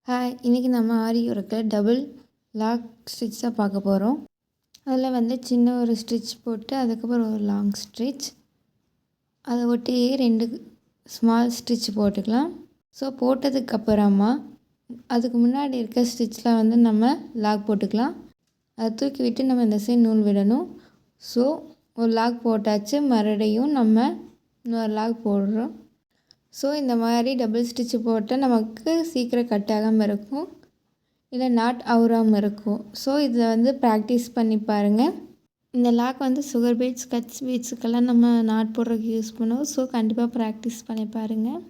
Hi, இன்றைக்கி நம்ம ஆரி ஒர்க்கில் டபுள் லாக் ஸ்டிச் தான் பார்க்க போகிறோம். அதில் வந்து சின்ன ஒரு ஸ்டிச் போட்டு அதுக்கப்புறம் ஒரு லாங் ஸ்டிச், அதை ஒட்டியே 2 ஸ்மால் ஸ்டிச் போட்டுக்கலாம். ஸோ போட்டதுக்கப்புறமா அதுக்கு முன்னாடி இருக்க ஸ்டிச்சில் வந்து நம்ம லாக் போட்டுக்கலாம். அதை தூக்கி விட்டு நம்ம இந்த சைடு நூல் விடணும். ஸோ ஒரு லாக் போட்டாச்சு, மறுபடியும் நம்ம இன்னொரு லாக் போடுறோம். ஸோ இந்த மாதிரி டபுள் ஸ்டிச்சு போட்டால் நமக்கு சீக்கிரம் கட் ஆகாமல் இருக்கும், இல்லை நாட் அவுறாமல் இருக்கும். ஸோ இதை வந்து ப்ராக்டிஸ் பண்ணி பாருங்கள். இந்த லாக் வந்து சுகர் பீட்ஸ், கட்ஸ் பீட்ஸுக்கெல்லாம் நம்ம நாட் போடுறதுக்கு யூஸ் பண்ணுவோம். ஸோ கண்டிப்பாக ப்ராக்டிஸ் பண்ணி பாருங்கள்.